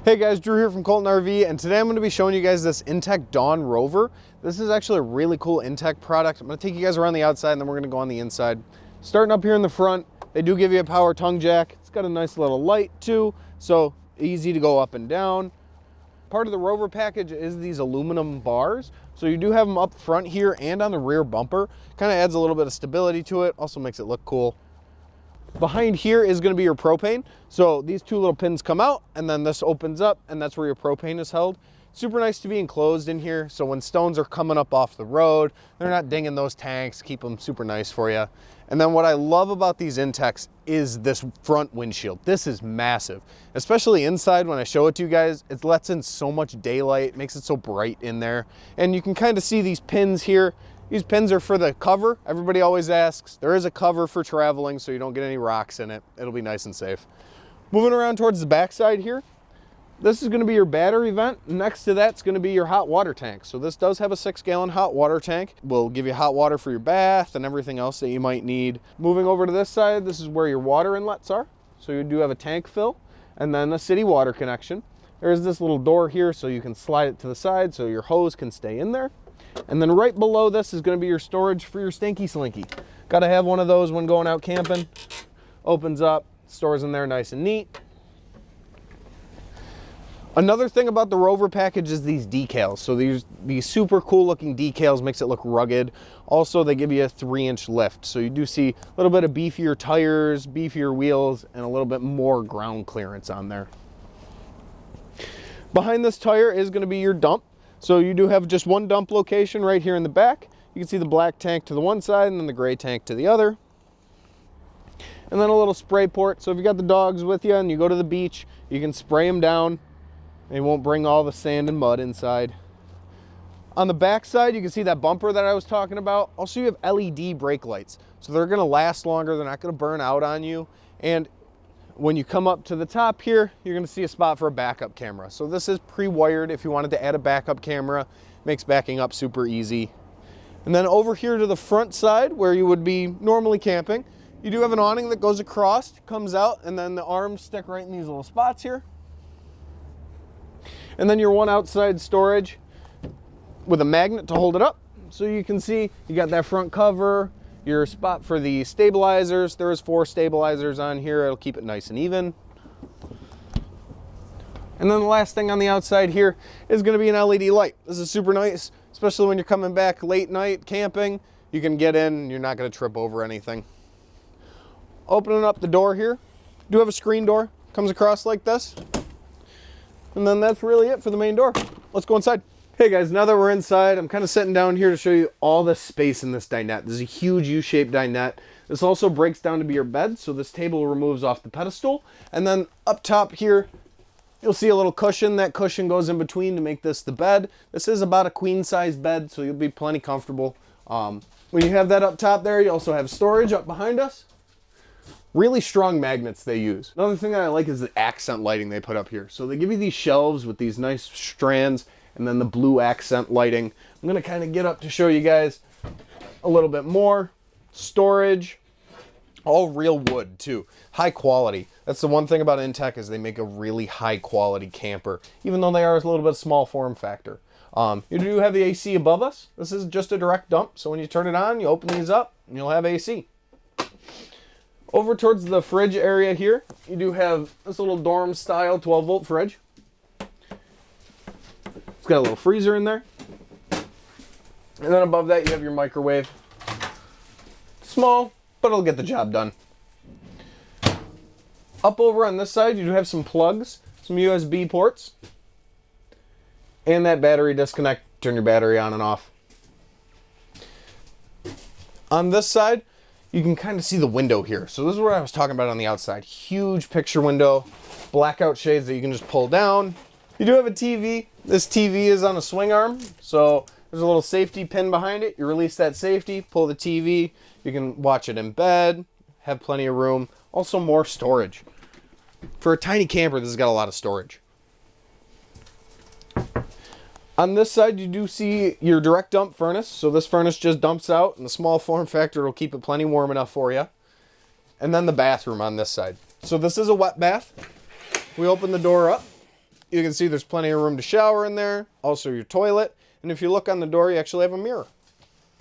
Hey guys, Drew here from Colton RV, and today I'm going to be showing you guys this inTech Dawn Rover. This is actually a really cool inTech product. I'm going to take you guys around the outside and then we're going to go on the inside. Starting up here in the front, they do give you a power tongue jack. It's got a nice little light too, so easy to go up and down. Part of the Rover package is these aluminum bars. So you do have them up front here and on the rear bumper. Kind of adds a little bit of stability to it, also makes it look cool. Behind here is going to be your propane. So these two little pins come out and then this opens up and that's where your propane is held. Super nice to be enclosed in here. So when stones are coming up off the road, they're not dinging those tanks, keep them super nice for you. And then what I love about these inTechs is this front windshield. This is massive, especially inside. When I show it to you guys, it lets in so much daylight, makes it so bright in there. And you can kind of see these pins here. These pins are for the cover. Everybody always asks. There is a cover for traveling so you don't get any rocks in it. It'll be nice and safe. Moving around towards the back side here, this is going to be your battery vent. Next to that's going to be your hot water tank. So this does have a 6-gallon hot water tank. Will give you hot water for your bath and everything else that you might need. Moving over to this side, this is where your water inlets are. So you do have a tank fill and then a city water connection. There's this little door here so you can slide it to the side so your hose can stay in there. And then right below this is going to be your storage for your Stinky Slinky. Got to have one of those when going out camping. Opens up, stores in there nice and neat. Another thing about the Rover package is these decals. So these super cool looking decals makes it look rugged. Also, they give you a 3-inch lift. So you do see a little bit of beefier tires, beefier wheels, and a little bit more ground clearance on there. Behind this tire is going to be your dump. So you do have just one dump location right here in the back. You can see the black tank to the one side and then the gray tank to the other. And then a little spray port. So if you got the dogs with you and you go to the beach, you can spray them down. They won't bring all the sand and mud inside. On the back side, you can see that bumper that I was talking about. Also, you have LED brake lights. So they're going to last longer. They're not going to burn out on you. And when you come up to the top here, you're going to see a spot for a backup camera. So this is pre-wired if you wanted to add a backup camera. Makes backing up super easy. And then over here to the front side where you would be normally camping, you do have an awning that goes across, comes out, and then the arms stick right in these little spots here. And then your one outside storage with a magnet to hold it up. So you can see you got that front cover, your spot for the stabilizers. There is 4 stabilizers on here. It'll keep it nice and even. And then the last thing on the outside here is going to be an LED light. This is super nice, especially when you're coming back late night camping. You can get in and you're not going to trip over anything. Opening up the door here, do have a screen door. Comes across like this. And then that's really it for the main door. Let's go inside. Hey guys, now that we're inside, I'm kind of sitting down here to show you all the space in this dinette. This is a huge U-shaped dinette. This also breaks down to be your bed, so this table removes off the pedestal. And then up top here, you'll see a little cushion. That cushion goes in between to make this the bed. This is about a queen size bed, so you'll be plenty comfortable. When you have that up top there, you also have storage up behind us. Really strong magnets they use. Another thing that I like is the accent lighting they put up here. So they give you these shelves with these nice strands and then the blue accent lighting. I'm gonna kind of get up to show you guys a little bit more. Storage, all real wood too. High quality. That's the one thing about inTech is they make a really high quality camper, even though they are a little bit small form factor. You do have the AC above us. This is just a direct dump. So when you turn it on, you open these up and you'll have AC. Over towards the fridge area here, you do have this little dorm style 12-volt fridge. It's got a little freezer in there. And then above that you have your microwave. Small, but it'll get the job done. Up over on this side you do have some plugs, some USB ports, and that battery disconnect, turn your battery on and off. On this side, you can kind of see the window here. So this is what I was talking about on the outside. Huge picture window, blackout shades that you can just pull down. You do have a TV. This TV is on a swing arm. So there's a little safety pin behind it. You release that safety, pull the TV. You can watch it in bed, have plenty of room. Also more storage. For a tiny camper, this has got a lot of storage. On this side, you do see your direct dump furnace. So this furnace just dumps out, and the small form factor will keep it plenty warm enough for you. And then the bathroom on this side. So this is a wet bath. We open the door up. You can see there's plenty of room to shower in there, also your toilet. And if you look on the door, you actually have a mirror.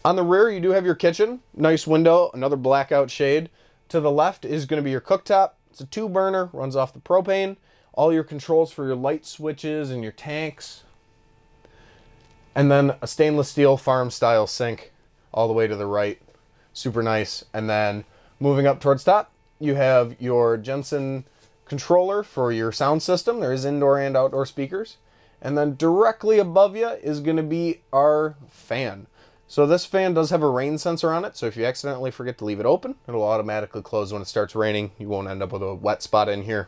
On the rear, you do have your kitchen, nice window, another blackout shade. To the left is going to be your cooktop. It's a 2-burner, runs off the propane. All your controls for your light switches and your tanks. And then a stainless steel farm style sink all the way to the right. Super nice. And then moving up towards top, you have your Jensen controller for your sound system. There is indoor and outdoor speakers. And then directly above you is going to be our fan. So this fan does have a rain sensor on it, so if you accidentally forget to leave it open, it'll automatically close when it starts raining. You won't end up with a wet spot in here.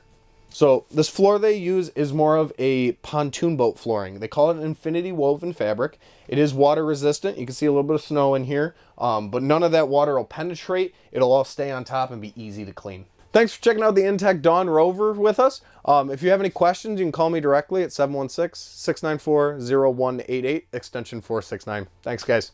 So this floor they use is more of a pontoon boat flooring. They call it an infinity woven fabric. It is water resistant. You can see a little bit of snow in here, but none of that water will penetrate. It'll all stay on top and be easy to clean. Thanks for checking out the inTech Dawn Rover with us. If you have any questions, you can call me directly at 716-694-0188, extension 469. Thanks, guys.